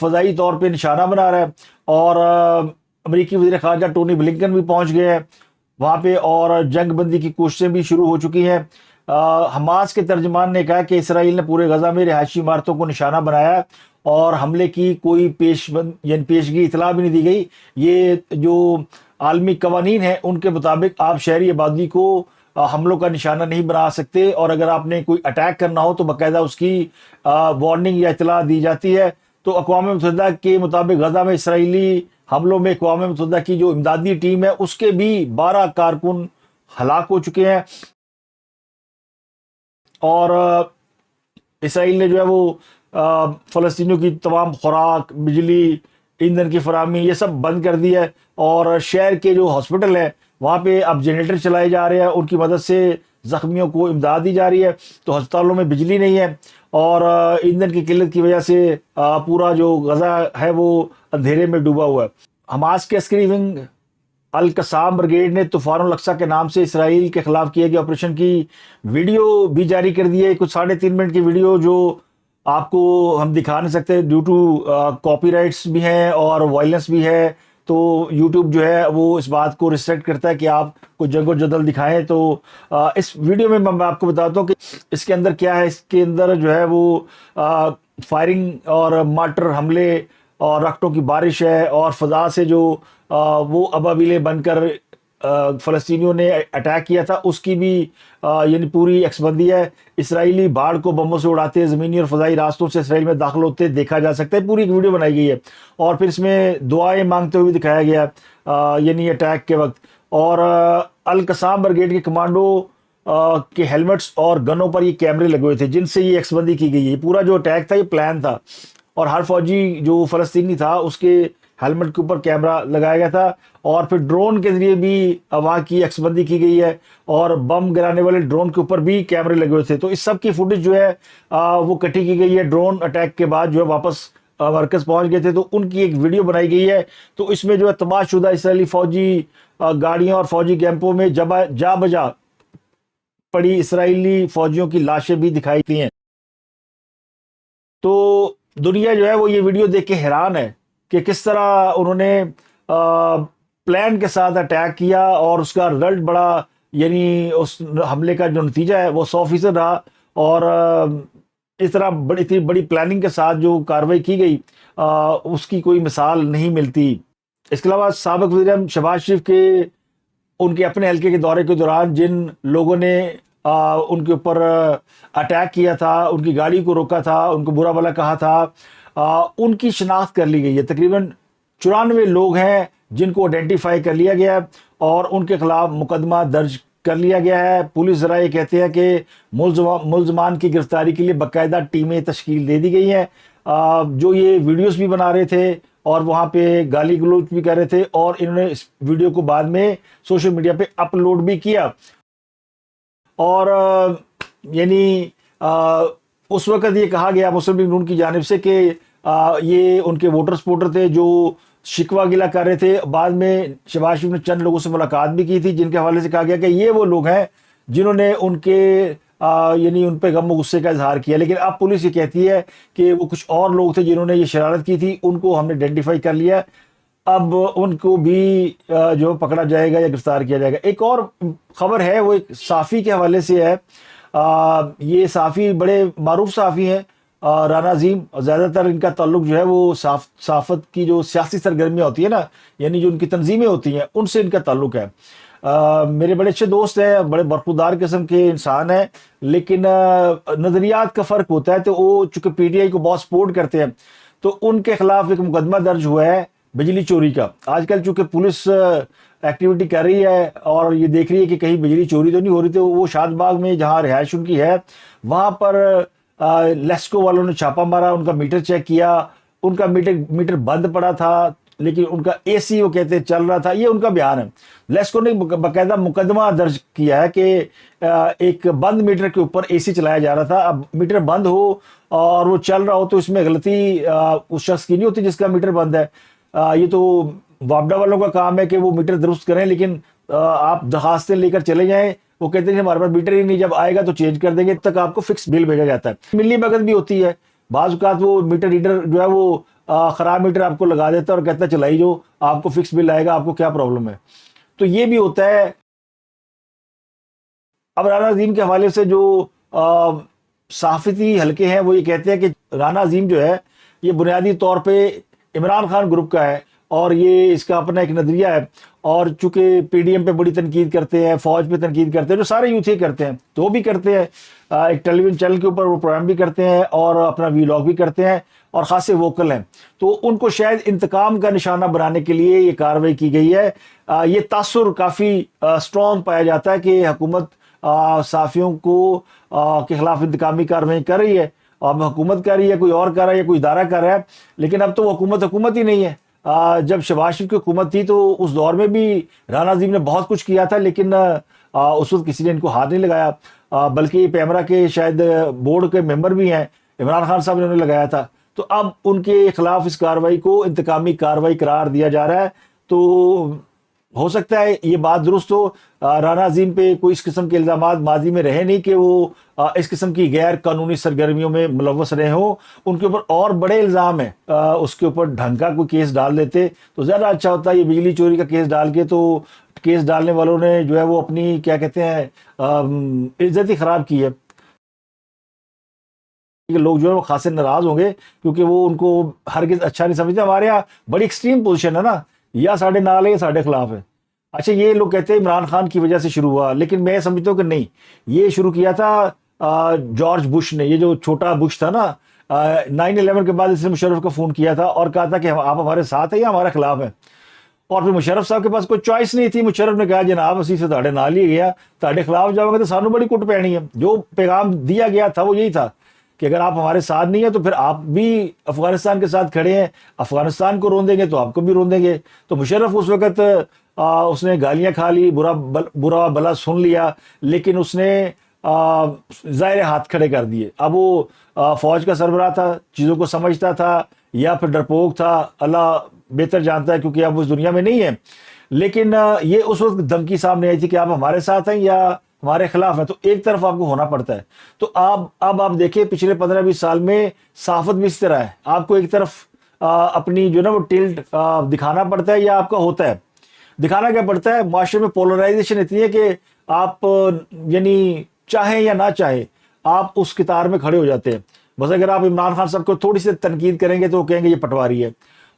فضائی طور پہ نشانہ بنا رہا ہے، اور امریکی وزیر خارجہ ٹونی بلنکن بھی پہنچ گئے ہیں وہاں پہ، اور جنگ بندی کی کوششیں بھی شروع ہو چکی ہیں۔ حماس کے ترجمان نے کہا کہ اسرائیل نے پورے غزہ میں رہائشی عمارتوں کو نشانہ بنایا ہے، اور حملے کی کوئی پیشگی اطلاع بھی نہیں دی گئی۔ یہ جو عالمی قوانین ہیں ان کے مطابق آپ شہری آبادی کو حملوں کا نشانہ نہیں بنا سکتے، اور اگر آپ نے کوئی اٹیک کرنا ہو تو باقاعدہ اس کی وارننگ یا اطلاع دی جاتی ہے۔ تو اقوام متحدہ کے مطابق غزہ میں اسرائیلی حملوں میں اقوام متحدہ کی جو امدادی ٹیم ہے اس کے بھی 12 کارکن ہلاک ہو چکے ہیں، اور اسرائیل نے جو ہے وہ فلسطینیوں کی تمام خوراک، بجلی، ایندھن کی فراہمی یہ سب بند کر دی ہے، اور شہر کے جو ہاسپٹل ہیں وہاں پہ اب جنریٹر چلائے جا رہے ہیں، ان کی مدد سے زخمیوں کو امداد دی جا رہی ہے۔ تو ہسپتالوں میں بجلی نہیں ہے، اور ایندھن کی قلت کی وجہ سے پورا جو غزہ ہے وہ اندھیرے میں ڈوبا ہوا ہے۔ حماس کے عسکری ونگ القسام بریگیڈ نے طوفان الاقصی کے نام سے اسرائیل کے خلاف کیے گئے آپریشن کی ویڈیو بھی جاری کر دی ہے، کچھ 3.5 منٹ کی ویڈیو جو آپ کو ہم دکھا نہیں سکتے ڈیو ٹو کاپی رائٹس بھی ہیں اور وائلنس بھی ہے، تو یوٹیوب جو ہے وہ اس بات کو ریسٹرکٹ کرتا ہے کہ آپ کو جنگ و جدل دکھائیں۔ تو اس ویڈیو میں میں آپ کو بتاتا ہوں کہ اس کے اندر کیا ہے۔ اس کے اندر جو ہے وہ فائرنگ اور مارٹر حملے اور راکٹوں کی بارش ہے، اور فضا سے جو وہ ابابیلیں بن کر فلسطینیوں نے اٹیک کیا تھا اس کی بھی یعنی پوری عکس بندی ہے۔ اسرائیلی بھاڑ کو بموں سے اڑاتے زمینی اور فضائی راستوں سے اسرائیل میں داخل ہوتے دیکھا جا سکتا ہے، پوری ایک ویڈیو بنائی گئی ہے، اور پھر اس میں دعائیں مانگتے ہوئے دکھایا گیا یعنی اٹیک کے وقت۔ اور القسام بریگیڈ کے کمانڈو کے ہیلمٹس اور گنوں پر یہ کیمرے لگے ہوئے تھے جن سے یہ عکس بندی کی گئی ہے۔ پورا جو اٹیک تھا یہ پلان تھا، اور ہر فوجی جو فلسطینی تھا اس کے ہیلمٹ کے اوپر کیمرہ لگایا گیا تھا، اور پھر ڈرون کے ذریعے بھی وہاں کی عکس بندی کی گئی ہے، اور بم گرانے والے ڈرون کے اوپر بھی کیمرے لگے ہوئے تھے۔ تو اس سب کی فوٹیج جو ہے وہ کٹی کی گئی ہے۔ ڈرون اٹیک کے بعد جو ہے واپس مرکز پہنچ گئے تھے تو ان کی ایک ویڈیو بنائی گئی ہے۔ تو اس میں جو ہے تباہ شدہ اسرائیلی فوجی گاڑیوں اور فوجی کیمپوں میں جا بجا پڑی اسرائیلی فوجیوں کی لاشیں بھی دکھائی دی ہیں۔ تو دنیا جو ہے وہ یہ ویڈیو دیکھ کے حیران ہے کہ کس طرح انہوں نے پلان کے ساتھ اٹیک کیا، اور اس کا رزلٹ بڑا یعنی اس حملے کا جو نتیجہ ہے وہ 100% رہا، اور اس طرح اتنی بڑی پلاننگ کے ساتھ جو کارروائی کی گئی اس کی کوئی مثال نہیں ملتی۔ اس کے علاوہ سابق وزیر اعظم شہباز شریف کے ان کے اپنے حلقے کے دورے کے دوران جن لوگوں نے ان کے اوپر اٹیک کیا تھا، ان کی گاڑی کو روکا تھا، ان کو برا بھلا کہا تھا، ان کی شناخت کر لی گئی ہے۔ تقریباً 94 لوگ ہیں جن کو آئیڈینٹیفائی کر لیا گیا ہے، اور ان کے خلاف مقدمہ درج کر لیا گیا ہے۔ پولیس ذرائع یہ کہتے ہیں کہ ملزمان کی گرفتاری کے لیے باقاعدہ ٹیمیں تشکیل دے دی گئی ہیں، جو یہ ویڈیوز بھی بنا رہے تھے اور وہاں پہ گالی گلوچ بھی کر رہے تھے، اور انہوں نے اس ویڈیو کو بعد میں سوشل میڈیا پہ اپلوڈ بھی کیا۔ اور یعنی اس وقت یہ کہا گیا مسلم لیگ نون کی جانب سے کہ یہ ان کے ووٹر سپورٹر تھے جو شکوہ گلہ کر رہے تھے۔ بعد میں شہباز شریف نے چند لوگوں سے ملاقات بھی کی تھی جن کے حوالے سے کہا گیا کہ یہ وہ لوگ ہیں جنہوں نے ان کے یعنی ان پہ غم و غصے کا اظہار کیا، لیکن اب پولیس یہ کہتی ہے کہ وہ کچھ اور لوگ تھے جنہوں نے یہ شرارت کی تھی، ان کو ہم نے آئیڈینٹیفائی کر لیا، اب ان کو بھی جو پکڑا جائے گا یا گرفتار کیا جائے گا۔ ایک اور خبر ہے وہ ایک صحافی کے حوالے سے ہے۔ یہ صحافی بڑے معروف صحافی ہیں، رانا عظیم، زیادہ تر ان کا تعلق جو ہے وہ صحافت کی جو سیاسی سرگرمیاں ہوتی ہیں نا، یعنی جو ان کی تنظیمیں ہوتی ہیں ان سے ان کا تعلق ہے۔ میرے بڑے اچھے دوست ہیں، بڑے برخودار قسم کے انسان ہیں، لیکن نظریات کا فرق ہوتا ہے، تو وہ چونکہ پی ٹی آئی کو بہت سپورٹ کرتے ہیں تو ان کے خلاف ایک مقدمہ درج ہوا ہے بجلی چوری کا۔ آج کل چونکہ پولیس ایکٹیویٹی کر رہی ہے اور یہ دیکھ رہی ہے کہ کہیں بجلی چوری تو نہیں ہو رہی، تو وہ شاد باغ میں جہاں رہائش ان کی ہے وہاں پر لیسکو والوں نے چھاپا مارا، ان کا میٹر چیک کیا، ان کا میٹر بند پڑا تھا لیکن ان کا اے سی وہ کہتے چل رہا تھا، یہ ان کا بیان ہے۔ لیسکو نے باقاعدہ مقدمہ درج کیا ہے کہ ایک بند میٹر کے اوپر اے سی چلایا جا رہا تھا، اب میٹر بند ہو اور وہ چل رہا ہو تو اس میں غلطی اس شخص کی نہیں ہوتی جس کا میٹر بند ہے۔ یہ تو وابڈا والوں کا کام ہے کہ وہ میٹر درست کریں، لیکن آپ درخواستیں لے کر چلے جائیں، وہ کہتے ہیں ہمارے پاس میٹر ہی نہیں، جب آئے گا تو چینج کر دیں گے، تب تک آپ کو فکس بل بھیجا جاتا ہے۔ ملی بھگت بھی ہوتی ہے، بعض اوقات وہ میٹر ریڈر جو ہے وہ خراب میٹر آپ کو لگا دیتا ہے اور کہتا ہے چلائی جو آپ کو فکس بل آئے گا، آپ کو کیا پرابلم ہے. تو یہ بھی ہوتا ہے. اب رانا عظیم کے حوالے سے جو صحافتی حلقے ہیں وہ یہ کہتے ہیں کہ رانا عظیم جو ہے یہ بنیادی طور پہ عمران خان گروپ کا ہے اور یہ اس کا اپنا ایک نظریہ ہے، اور چونکہ پی ڈی ایم پہ بڑی تنقید کرتے ہیں، فوج پہ تنقید کرتے ہیں، جو سارے یوتھ ہی کرتے ہیں تو وہ بھی کرتے ہیں. ایک ٹیلی ویژن چینل کے اوپر وہ پروگرام بھی کرتے ہیں اور اپنا ویلاگ بھی کرتے ہیں اور خاصے ووکل ہیں. تو ان کو شاید انتقام کا نشانہ بنانے کے لیے یہ کارروائی کی گئی ہے. یہ تاثر کافی اسٹرانگ پایا جاتا ہے کہ حکومت صحافیوں کے خلاف انتقامی کارروائی کر رہی ہے. اب حکومت کر رہی ہے، کوئی اور کر رہا ہے یا کوئی ادارہ کر رہا ہے، لیکن اب تو وہ حکومت ہی نہیں ہے. جب شہباز شریف کی حکومت تھی تو اس دور میں بھی رانا عظیم نے بہت کچھ کیا تھا، لیکن اس وقت کسی نے ان کو ہاتھ نہیں لگایا. بلکہ پیمرا کے شاید بورڈ کے ممبر بھی ہیں، عمران خان صاحب نے انہیں لگایا تھا. تو اب ان کے خلاف اس کارروائی کو انتقامی کارروائی قرار دیا جا رہا ہے. تو ہو سکتا ہے یہ بات درست ہو، رانا عظیم پہ کوئی اس قسم کے الزامات ماضی میں رہے نہیں کہ وہ اس قسم کی غیر قانونی سرگرمیوں میں ملوث رہے ہوں. ان کے اوپر اور بڑے الزام ہیں، اس کے اوپر ڈھنگ کا کوئی کیس ڈال دیتے تو زیادہ اچھا ہوتا. یہ بجلی چوری کا کیس ڈال کے تو کیس ڈالنے والوں نے جو ہے وہ اپنی کیا کہتے ہیں عزت ہی خراب کی ہے. لوگ جو ہے وہ خاصے ناراض ہوں گے کیونکہ وہ ان کو ہرگز اچھا نہیں سمجھتے. ہمارے یہاں بڑی ایکسٹریم پوزیشن ہے نا، یا ساڑھے نال ہے یا ساڑھے خلاف ہے. اچھا یہ لوگ کہتے ہیں عمران خان کی وجہ سے شروع ہوا، لیکن میں سمجھتا ہوں کہ نہیں، یہ شروع کیا تھا جارج بش نے. یہ جو چھوٹا بش تھا نا، 9/11 کے بعد اس نے مشرف کو فون کیا تھا اور کہا تھا کہ آپ ہمارے ساتھ ہیں یا ہمارے خلاف ہیں. اور پھر مشرف صاحب کے پاس کوئی چوائس نہیں تھی. مشرف نے کہا جناب اسی سے تاڑے نال ہی گیا، تاڑے خلاف جاؤ گے تو سانو بڑی کٹ پینی ہے. جو پیغام دیا گیا تھا وہ یہی تھا کہ اگر آپ ہمارے ساتھ نہیں ہیں تو پھر آپ بھی افغانستان کے ساتھ کھڑے ہیں، افغانستان کو رون دیں گے تو آپ کو بھی رون دیں گے. تو مشرف اس وقت اس نے گالیاں کھا لی، برا بلا سن لیا، لیکن اس نے ظاہر ہاتھ کھڑے کر دیے. اب وہ فوج کا سربراہ تھا، چیزوں کو سمجھتا تھا یا پھر ڈرپوک تھا، اللہ بہتر جانتا ہے کیونکہ اب اس دنیا میں نہیں ہے. لیکن یہ اس وقت دھمکی سامنے آئی تھی کہ آپ ہمارے ساتھ ہیں یا ہمارے خلاف ہیں، تو ایک طرف آپ کو ہونا پڑتا ہے. تو اب آپ دیکھیں پچھلے 15-20 سال میں صحافت بھی اس طرح ہے، آپ کو ایک طرف اپنی جو نا وہ ٹلٹ دکھانا پڑتا ہے یا آپ کا ہوتا ہے. دکھانا کیا پڑتا ہے؟ معاشرے میں پولرائزیشن اتنی ہے کہ آپ یعنی چاہیں یا نہ چاہیں آپ اس قطار میں کھڑے ہو جاتے ہیں. بس اگر آپ عمران خان صاحب کو تھوڑی سی تنقید کریں گے تو وہ کہیں گے یہ پٹواری ہے،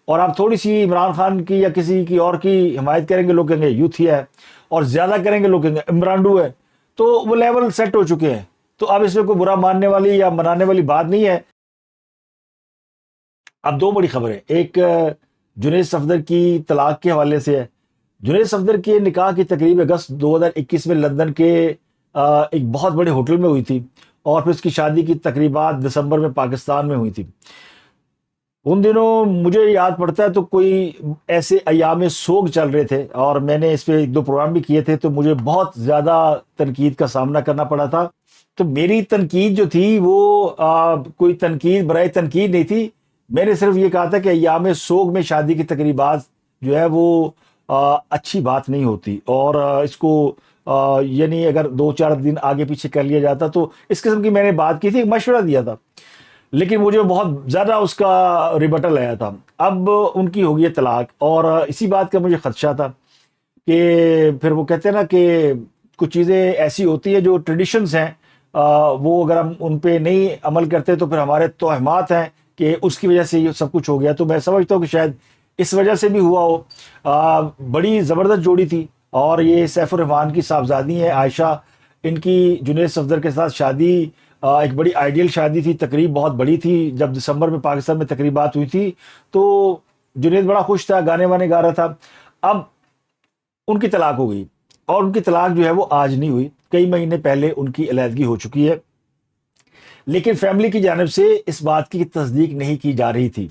اور آپ تھوڑی سی عمران خان کی یا کسی کی اور کی حمایت کریں گے لوگ کہیں گے یوتھیا ہے، اور زیادہ کریں گے لوگ کہیں گے عمرانڈو ہے. تو وہ لیول سیٹ ہو چکے ہیں. تو اب اس میں کوئی برا ماننے والی یا منانے والی بات نہیں ہے. اب دو بڑی خبریں، ایک جنید صفدر کی طلاق کے حوالے سے ہے. جنید صفدر کے نکاح کی تقریب اگست 2021 میں لندن کے ایک بہت بڑے ہوٹل میں ہوئی تھی، اور پھر اس کی شادی کی تقریبات دسمبر میں پاکستان میں ہوئی تھی. ان دنوں مجھے یاد پڑتا ہے تو کوئی ایسے ایام سوگ چل رہے تھے، اور میں نے اس پہ 1-2 پروگرام بھی کیے تھے، تو مجھے بہت زیادہ تنقید کا سامنا کرنا پڑا تھا. تو میری تنقید جو تھی وہ کوئی تنقید برائے تنقید نہیں تھی. میں نے صرف یہ کہا تھا کہ ایام سوگ میں شادی کی تقریبات جو ہے وہ اچھی بات نہیں ہوتی، اور اس کو یعنی اگر 2-4 دن آگے پیچھے کر لیا جاتا تو اس قسم کی میں نے بات کی تھی، مشورہ دیا تھا. لیکن مجھے بہت زیادہ اس کا ریبٹل آیا تھا. اب ان کی ہوگی طلاق، اور اسی بات کا مجھے خدشہ تھا کہ پھر وہ کہتے ہیں نا کہ کچھ چیزیں ایسی ہوتی ہیں جو ٹریڈیشنز ہیں، وہ اگر ہم ان پہ نہیں عمل کرتے تو پھر ہمارے توہمات ہیں کہ اس کی وجہ سے یہ سب کچھ ہو گیا. تو میں سمجھتا ہوں کہ شاید اس وجہ سے بھی ہوا ہو. بڑی زبردست جوڑی تھی، اور یہ سیف الرحمان کی صاحبزادی ہیں عائشہ. ان کی جنید صفدر کے ساتھ شادی ایک بڑی آئیڈیل شادی تھی، تقریب بہت بڑی تھی. جب دسمبر میں پاکستان میں تقریبات ہوئی تھی تو جنید بڑا خوش تھا، گانے وانے گا رہا تھا. اب ان کی طلاق ہو گئی، اور ان کی طلاق جو ہے وہ آج نہیں ہوئی، کئی مہینے پہلے ان کی علیحدگی ہو چکی ہے. لیکن فیملی کی جانب سے اس بات کی تصدیق نہیں کی جا رہی تھی،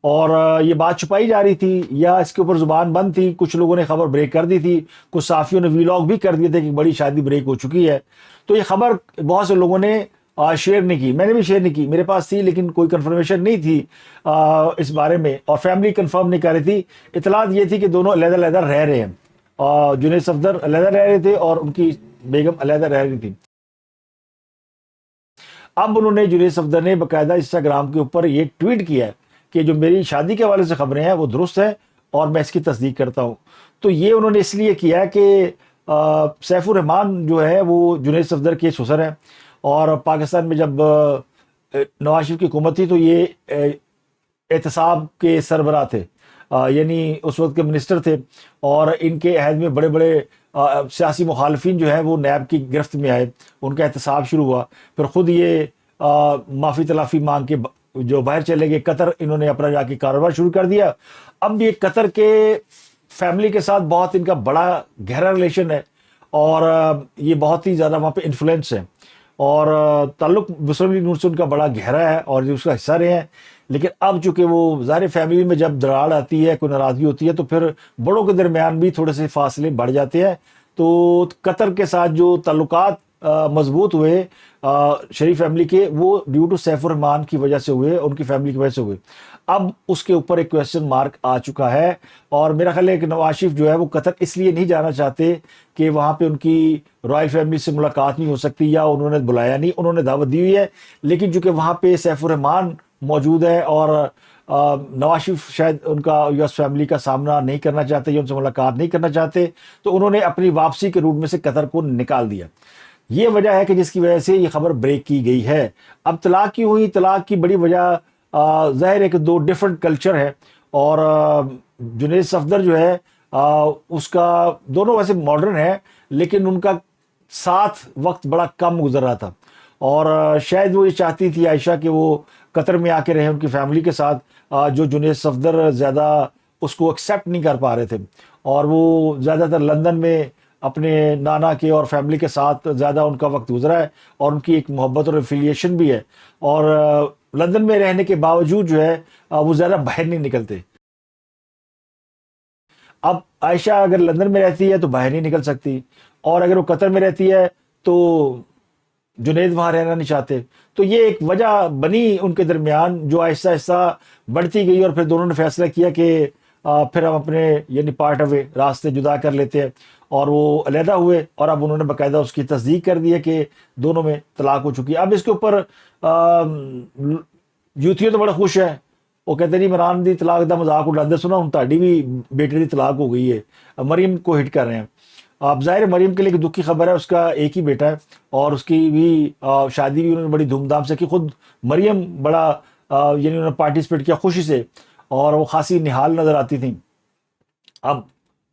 اور یہ بات چھپائی جا رہی تھی یا اس کے اوپر زبان بند تھی. کچھ لوگوں نے خبر بریک کر دی تھی، کچھ صحافیوں نے ویلاگ بھی کر دیے تھے کہ بڑی شادی بریک ہو چکی ہے. تو یہ خبر بہت سے لوگوں نے شیئر نہیں کی، میں نے بھی شیئر نہیں کی، میرے پاس تھی لیکن کوئی کنفرمیشن نہیں تھی اس بارے میں، اور فیملی کنفرم نہیں کر رہی تھی. اطلاعات یہ تھی کہ دونوں علیحدہ علیحدہ رہ رہے ہیں، اور جنید صفدر علیحدہ رہ رہے تھے اور ان کی بیگم علیحدہ رہ رہی تھی. اب انہوں نے جنید صفدر نے باقاعدہ انسٹاگرام کے اوپر یہ ٹویٹ کیا ہے کہ جو میری شادی کے حوالے سے خبریں ہیں وہ درست ہیں اور میں اس کی تصدیق کرتا ہوں. تو یہ انہوں نے اس لیے کیا ہے کہ سیف الرحمان جو ہے وہ جنید صفدر کے سسر ہیں, اور پاکستان میں جب نواز شریف کی حکومت تھی تو یہ احتساب کے سربراہ تھے, یعنی اس وقت کے منسٹر تھے, اور ان کے عہد میں بڑے بڑے سیاسی مخالفین جو ہیں وہ نیب کی گرفت میں آئے, ان کا احتساب شروع ہوا, پھر خود یہ معافی تلافی مانگ کے جو باہر چلے گئے قطر, انہوں نے اپنا جا کے کاروبار شروع کر دیا. اب یہ قطر کے فیملی کے ساتھ بہت ان کا بڑا گہرا ریلیشن ہے, اور یہ بہت ہی زیادہ وہاں پہ انفلوئنس ہے, اور تعلق مسلم لیگ نون سے ان کا بڑا گہرا ہے اور اس کا حصہ رہے ہیں. لیکن اب چونکہ وہ ظاہر فیملی میں جب دراڑ آتی ہے, کوئی ناراضگی ہوتی ہے, تو پھر بڑوں کے درمیان بھی تھوڑے سے فاصلے بڑھ جاتے ہیں. تو قطر کے ساتھ جو تعلقات مضبوط ہوئے شریف فیملی کے, وہ ڈیو ٹو سیف الرحمان کی وجہ سے ہوئے, ان کی فیملی کی وجہ سے ہوئے. اب اس کے اوپر ایک کویسچن مارک آ چکا ہے, اور میرا خیال ہے کہ نواز شریف جو ہے وہ قطر اس لیے نہیں جانا چاہتے کہ وہاں پہ ان کی رائل فیملی سے ملاقات نہیں ہو سکتی, یا انہوں نے بلایا نہیں, انہوں نے دعوت دی ہوئی ہے, لیکن چونکہ وہاں پہ سیف الرحمان موجود ہے اور نواز شریف شاید ان کا یو ایس فیملی کا سامنا نہیں کرنا چاہتے یا ان سے ملاقات نہیں کرنا چاہتے, تو انہوں نے اپنی واپسی کے روٹ میں سے قطر کو نکال دیا. یہ وجہ ہے کہ جس کی وجہ سے یہ خبر بریک کی گئی ہے. اب طلاق کی ہوئی, طلاق کی بڑی وجہ ظاہر ہے کہ دو ڈیفرنٹ کلچر ہے, اور جنید صفدر جو ہے اس کا دونوں ویسے ماڈرن ہے, لیکن ان کا ساتھ وقت بڑا کم گزر رہا تھا, اور شاید وہ یہ چاہتی تھی عائشہ کہ وہ قطر میں آ کے رہیں ان کی فیملی کے ساتھ, جو جنید صفدر زیادہ اس کو ایکسیپٹ نہیں کر پا رہے تھے, اور وہ زیادہ تر لندن میں اپنے نانا کے اور فیملی کے ساتھ زیادہ ان کا وقت گزرا ہے, اور ان کی ایک محبت اور افیلیشن بھی ہے, اور لندن میں رہنے کے باوجود جو ہے وہ زیادہ باہر نہیں نکلتے. اب عائشہ اگر لندن میں رہتی ہے تو باہر نہیں نکل سکتی, اور اگر وہ قطر میں رہتی ہے تو جنید وہاں رہنا نہیں چاہتے. تو یہ ایک وجہ بنی ان کے درمیان جو آہستہ آہستہ بڑھتی گئی, اور پھر دونوں نے فیصلہ کیا کہ پھر ہم اپنے یعنی پارٹ اوے راستے جدا کر لیتے ہیں, اور وہ علیحدہ ہوئے, اور اب انہوں نے باقاعدہ اس کی تصدیق کر دی ہے کہ دونوں میں طلاق ہو چکی ہے. اب اس کے اوپر یوتھیو تو بڑا خوش ہے, وہ کہتے نہیں عمران دی طلاق دا مذاق اڑاندے, سنا ہوں تہاڈی بھی بیٹے دی طلاق ہو گئی ہے, مریم کو ہٹ کر رہے ہیں. اب ظاہر مریم کے لیے ایک دکھ کی خبر ہے, اس کا ایک ہی بیٹا ہے, اور اس کی بھی شادی بھی انہوں نے بڑی دھوم دھام سے کی. خود مریم بڑا یعنی انہوں نے پارٹیسپیٹ کیا خوشی سے, اور وہ خاصی نہال نظر آتی تھیں. اب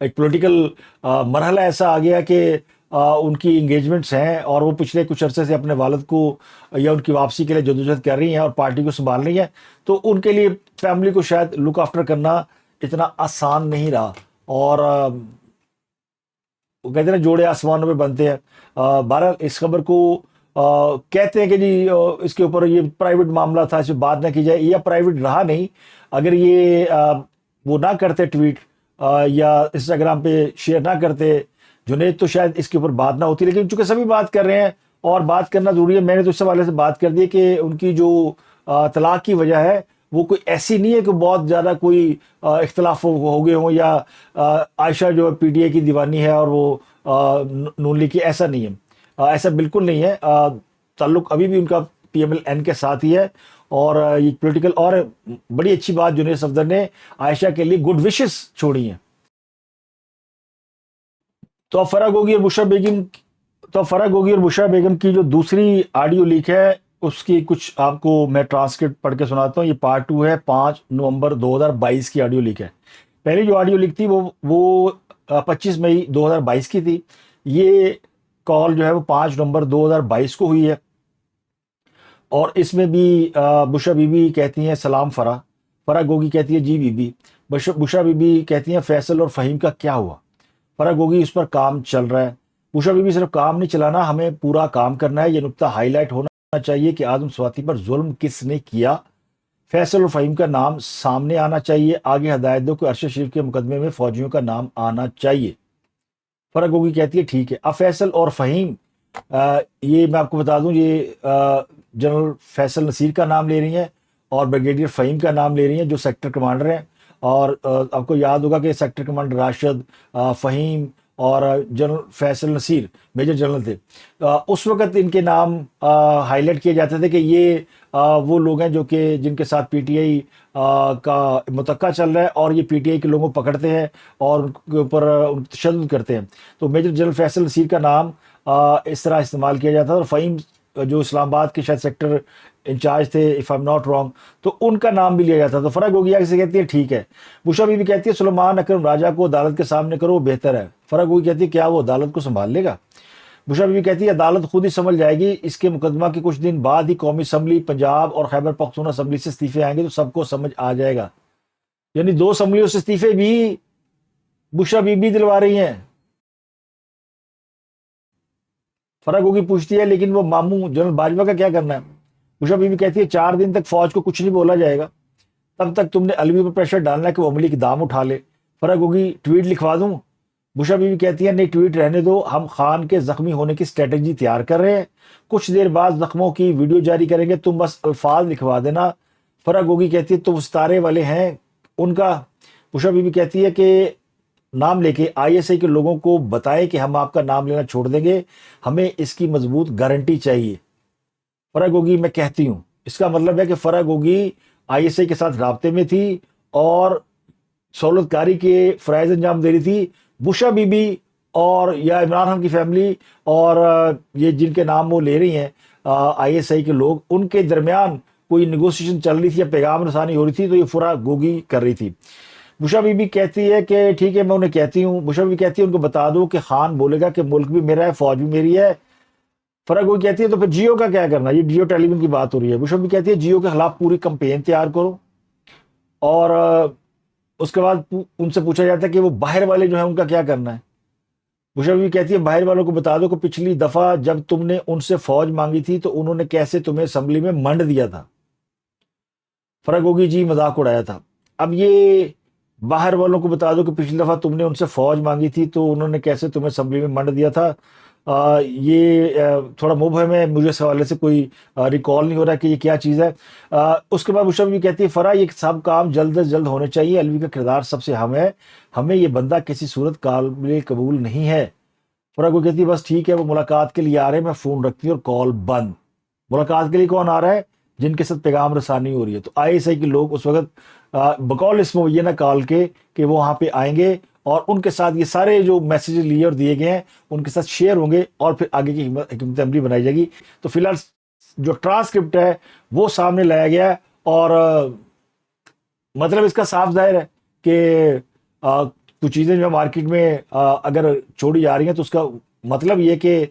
ایک پولیٹیکل مرحلہ ایسا آ گیا کہ ان کی انگیجمنٹس ہیں, اور وہ پچھلے کچھ عرصے سے اپنے والد کو یا ان کی واپسی کے لیے جدوجہد کر رہی ہیں اور پارٹی کو سنبھال رہی ہیں, تو ان کے لیے فیملی کو شاید لک آفٹر کرنا اتنا آسان نہیں رہا. اور وہ کہتے ہیں جوڑے آسمانوں پہ بنتے ہیں. بہرحال اس خبر کو کہتے ہیں کہ جی اس کے اوپر یہ پرائیویٹ معاملہ تھا, اس پہ بات نہ کی جائے, یا پرائیویٹ رہا نہیں. اگر یہ وہ نہ کرتے ٹویٹ یا انسٹاگرام پہ شیئر نہ کرتے جنید, تو شاید اس کے اوپر بات نہ ہوتی. لیکن چونکہ سبھی بات کر رہے ہیں اور بات کرنا ضروری ہے, میں نے تو اس حوالے سے بات کر دی کہ ان کی جو طلاق کی وجہ ہے وہ کوئی ایسی نہیں ہے کہ بہت زیادہ کوئی اختلاف ہو گئے ہوں, یا عائشہ جو پی ٹی آئی کی دیوانی ہے اور وہ نون لیگ کی, ایسا نہیں ہے, ایسا بالکل نہیں ہے. تعلق ابھی بھی ان کا پی ایم ایل این کے ساتھ ہی ہے, اور یہ پولیٹیکل. اور بڑی اچھی بات جنید صفدر نے عائشہ کے لیے گڈ وشز چھوڑی ہیں. تو اب فرح گوگی اور بشرا بیگم کی جو دوسری آڈیو لیک ہے, اس کی کچھ آپ کو میں ٹرانسکرپٹ پڑھ کے سناتا ہوں. یہ پارٹ 2 ہے, 5 نومبر 2022 کی آڈیو لیک ہے. پہلی جو آڈیو لیک تھی وہ 25 مئی 2022 کی تھی. یہ کال جو ہے وہ 5 نومبر 2022 کو ہوئی ہے, اور اس میں بھی بشرا بی بی کہتی ہیں سلام فرح گوگی کہتی ہے جی بی بی. بشرا بی بی کہتی ہیں فیصل اور فہیم کا کیا ہوا؟ فرح گوگی اس پر کام چل رہا ہے. بشرا بی بی صرف کام نہیں چلانا, ہمیں پورا کام کرنا ہے. یہ نقطہ ہائی لائٹ ہونا چاہیے کہ آدم سواتی پر ظلم کس نے کیا. فیصل اور فہیم کا نام سامنے آنا چاہیے. آگے ہدایت دو کہ ارشد شریف کے مقدمے میں فوجیوں کا نام آنا چاہیے. فرح گوگی کہتی ہے ٹھیک ہے. اب فیصل اور فہیم, یہ میں آپ کو بتا دوں, یہ جنرل فیصل نصیر کا نام لے رہی ہیں اور بریگیڈیئر فہیم کا نام لے رہی ہیں جو سیکٹر کمانڈر ہیں. اور آپ کو یاد ہوگا کہ سیکٹر کمانڈر راشد, فہیم اور general Faisal Naseer major general تھے. اس وقت ان کے نام ہائی لائٹ کیے جاتے تھے کہ یہ وہ لوگ ہیں جو کہ جن کے ساتھ پی ٹی آئی کا متقع چل رہا ہے اور یہ پی ٹی آئی کے لوگوں کو پکڑتے ہیں اور ان کے اوپر تشدد کرتے ہیں. تو میجر جنرل فیصل نصیر کا نام اس طرح استعمال کیا جاتا ہے. اور فہیم جو اسلام آباد کے شاید سیکٹر انچارج تھے if I am not wrong, تو ان کا نام بھی لیا جاتا. تو فرح گوگی سے کہتی ہے ٹھیک ہے. بشرا بی بی کہتی ہے سلیمان اکرم راجہ کو عدالت کے سامنے کرو وہ بہتر ہے. فرح گوگی کہتی ہے کیا وہ عدالت کو سنبھال لے گا؟ بشرا بی بی کہتی ہے عدالت خود ہی سنبھل جائے گی. اس کے مقدمہ کے کچھ دن بعد ہی قومی اسمبلی پنجاب اور خیبر پختونخوا اسمبلی سے استعفے آئیں گے تو سب کو سمجھ آ جائے گا. یعنی 2 اسمبلیوں سے استعفے بھی بشرا بی بی دلوا رہی ہیں. فرح گوگی پوچھتی ہے لیکن وہ ماموں جنرل باجوہ کا کیا کرنا ہے؟ بشرا بی بی کہتی ہے 4 دن تک فوج کو کچھ نہیں بولا جائے گا, تب تک تم نے الوی پر پریشر ڈالنا ہے کہ وہ عملی اقدام اٹھا لے. فرح گوگی ٹویٹ لکھوا دوں؟ بشرا بی بی کہتی ہے نہیں ٹویٹ رہنے دو, ہم خان کے زخمی ہونے کی اسٹریٹجی تیار کر رہے ہیں, کچھ دیر بعد زخموں کی ویڈیو جاری کریں گے, تم بس الفاظ لکھوا دینا. فرح گوگی کہتی ہے تو ستارے والے ہیں ان کا. بشرا بی بی کہتی ہے کہ نام لے کے آئی ایس آئی کے لوگوں کو بتائیں کہ ہم آپ کا نام لینا چھوڑ دیں گے, ہمیں اس کی مضبوط گارنٹی چاہیے. فرح گوگی میں کہتی ہوں, اس کا مطلب ہے کہ فرح گوگی آئی ایس آئی کے ساتھ رابطے میں تھی اور سہولت کاری کے فرائض انجام دے رہی تھی. بشرا بی بی اور یا عمران خان کی فیملی اور یہ جن کے نام وہ لے رہی ہیں آئی ایس آئی کے لوگ, ان کے درمیان کوئی نیگوسیشن چل رہی تھی یا پیغام رسانی ہو رہی تھی, تو یہ فرح گوگی کر رہی تھی. بشرا بی بی کہتی ہے کہ ٹھیک ہے میں انہیں کہتی ہوں. بشرا بی بی کہتی ہے ان کو بتا دو کہ خان بولے گا کہ ملک بھی میرا ہے فوج بھی میری ہے. فرح گوگی کہتی ہے تو پھر جیو کا کیا کرنا, یہ جیو ٹیلی ویژن کی بات ہو رہی ہے. بشرا بی کہتی ہے جیو کے خلاف پوری کمپین تیار کرو. اور اس کے بعد ان سے پوچھا جاتا ہے کہ وہ باہر والے جو ہیں ان کا کیا کرنا ہے. بشرا بی کہتی ہے باہر والوں کو بتا دو کہ پچھلی دفعہ جب تم نے ان سے فوج مانگی تھی تو انہوں نے کیسے تمہیں اسمبلی میں منڈ دیا تھا. فرح گوگی جی مذاق اڑایا تھا. اب یہ باہر والوں کو بتا دو کہ پچھلی دفعہ تم نے ان سے فوج مانگی تھی تو انہوں نے کیسے تمہیں اسمبلی میں منڈ دیا تھا. یہ تھوڑا مبہم ہے, مجھے اس حوالے سے کوئی ریکال نہیں ہو رہا کہ یہ کیا چیز ہے. اس کے بعد بشرا بی کہتی ہے فرح یہ سب کام جلد از جلد ہونے چاہیے, الوی کا کردار سب سے اہم ہے, ہمیں یہ بندہ کسی صورت قابل قبول نہیں ہے. فرح کو کہتی ہے بس ٹھیک ہے وہ ملاقات کے لیے آ رہے ہیں, میں فون رکھتی ہوں اور کال بند. ملاقات کے لیے کون آ رہا ہے؟ جن کے ساتھ پیغام رسانی ہو رہی ہے. تو آئی ایس آئی کے لوگ اس وقت بقول اس مبینہ کال کے کہ وہ وہاں پہ آئیں گے اور ان کے ساتھ یہ سارے جو میسیج لیے اور دیے گئے ہیں ان کے ساتھ شیئر ہوں گے اور پھر آگے کی حکمت عملی بنائی جائے گی. تو فی الحال جو ٹرانسکرپٹ ہے وہ سامنے لایا گیا ہے اور مطلب اس کا صاف ظاہر ہے کہ کچھ چیزیں جو مارکیٹ میں اگر چھوڑی جا رہی ہیں تو اس کا مطلب یہ کہ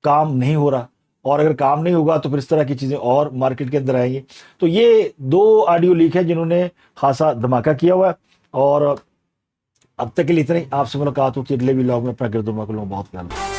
کام نہیں ہو رہا, اور اگر کام نہیں ہوگا تو پھر اس طرح کی چیزیں اور مارکیٹ کے اندر آئیں گی. تو یہ 2 آڈیو لیک ہے جنہوں نے خاصا دھماکہ کیا ہوا ہے. اور اب تک کے لیے اتنا ہی. آپ سے ملاقات ہوتی ہے اگلے ولاگ میں. اپنا گرد و نواح کو بہت خیال رکھیں.